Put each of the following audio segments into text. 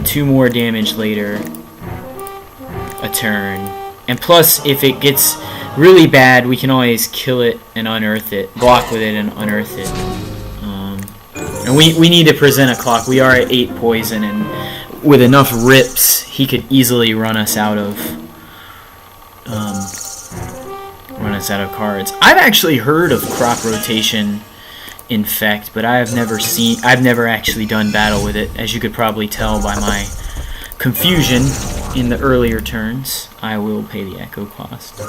2 more damage later a turn. And plus, if it gets really bad, we can always kill it and unearth it, block with it and unearth it. And we need to present a clock. We are at 8 poison, and with enough rips, he could easily run us out of cards. I've actually heard of Crop Rotation Infect, but I've never actually done battle with it, as you could probably tell by my confusion in the earlier turns. I will pay the echo cost.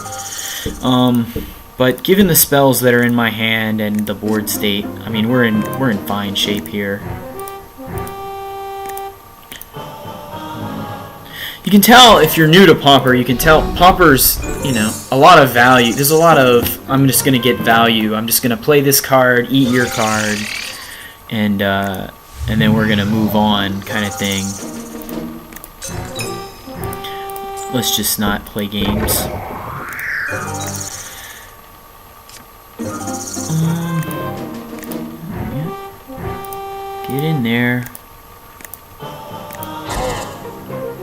But given the spells that are in my hand and the board state, I mean, we're in fine shape here. You can tell, if you're new to Pauper, you can tell Pauper's, you know, a lot of value. There's a lot of, I'm just going to get value. I'm just going to play this card, eat your card, and then we're going to move on kind of thing. Let's just not play games. Get in there.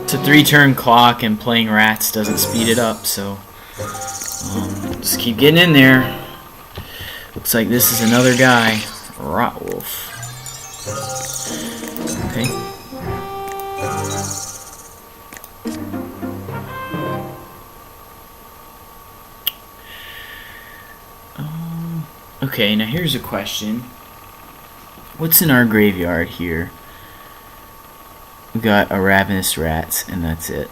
It's a 3-turn clock, and playing rats doesn't speed it up, so just keep getting in there. Looks like this is another guy. Rotwolf. Okay. Okay, now here's a question. What's in our graveyard here? We got a Ravenous Rats, and that's it.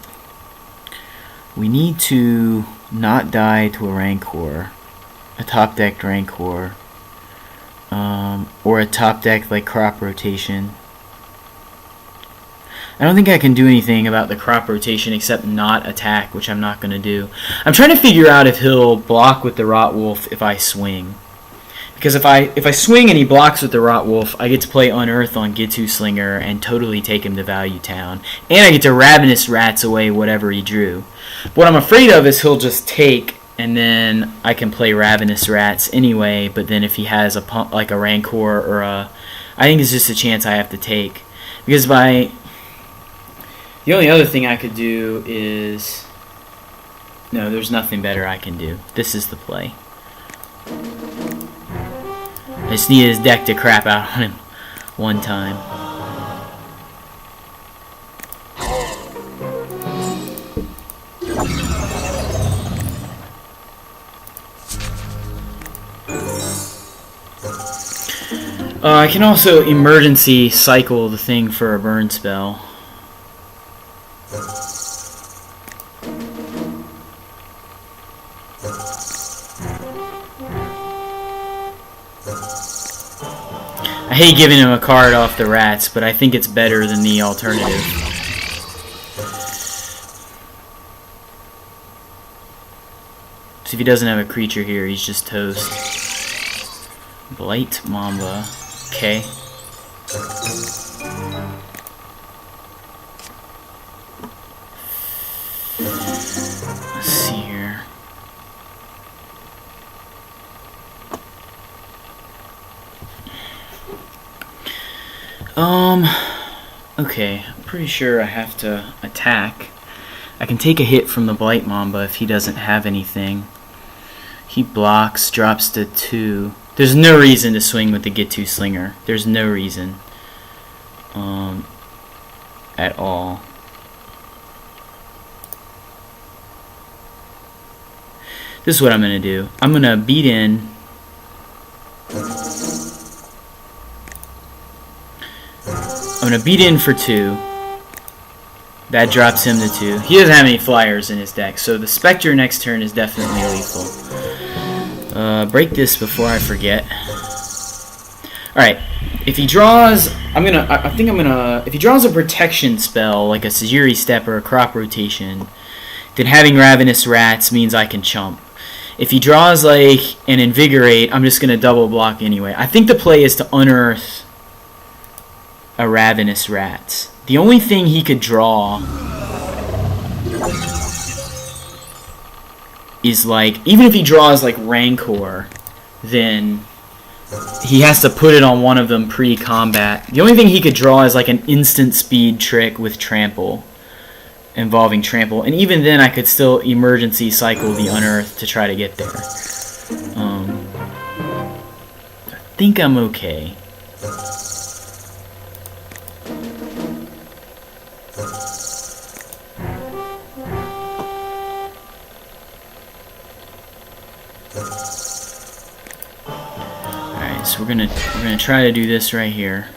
We need to not die to a Rancor, a top-decked Rancor, or a top-decked like Crop Rotation. I don't think I can do anything about the Crop Rotation except not attack, which I'm not going to do. I'm trying to figure out if he'll block with the Rotwolf if I swing. Because if I swing and he blocks with the Rotwolf, I get to play Unearth on m1g2p2 Slinger and totally take him to Value Town. And I get to Ravenous Rats away whatever he drew. But what I'm afraid of is he'll just take, and then I can play Ravenous Rats anyway, but then if he has like a Rancor or a... I think it's just a chance I have to take. Because the only other thing I could do is... No, there's nothing better I can do. This is the play. I just need his deck to crap out on him one time. I can also emergency cycle the thing for a burn spell. I hate giving him a card off the rats, but I think it's better than the alternative. So if he doesn't have a creature here, he's just toast. Blight Mamba. Okay. Let's see here. Okay, I'm pretty sure I have to attack. I can take a hit from the Blight Mamba if he doesn't have anything. He blocks, drops to 2. There's no reason to swing with the m1g2p2 Slinger. There's no reason. At all. This is what I'm going to do. I'm going to beat in. I'm going to beat in for 2. That drops him to 2. He doesn't have any flyers in his deck, so the Spectre next turn is definitely lethal. Break this before I forget. Alright, if he draws, if he draws a protection spell, like a Sajiri Step or a Crop Rotation, then having Ravenous Rats means I can chump. If he draws like an Invigorate, I'm just going to double block anyway. I think the play is to unearth a Ravenous Rats. The only thing he could draw is like, even if he draws like Rancor, then he has to put it on one of them pre-combat. The only thing he could draw is like an instant speed trick with trample, involving trample, and even then I could still emergency cycle the unearth to try to get there. I think I'm okay. Alright, so we're gonna try to do this right here.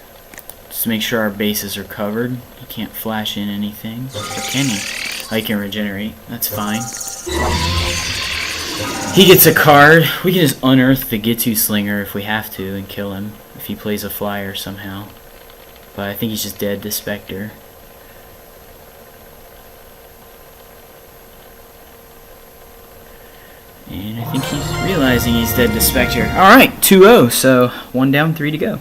Just to make sure our bases are covered. He can't flash in anything. Or can he? Oh, he can regenerate. That's fine. He gets a card. We can just unearth the Gitu Slinger if we have to and kill him if he plays a flyer somehow. But I think he's just dead to Spectre. And I think he's realizing he's dead to Spectre. Alright, 2-0, so 1 down, 3 to go.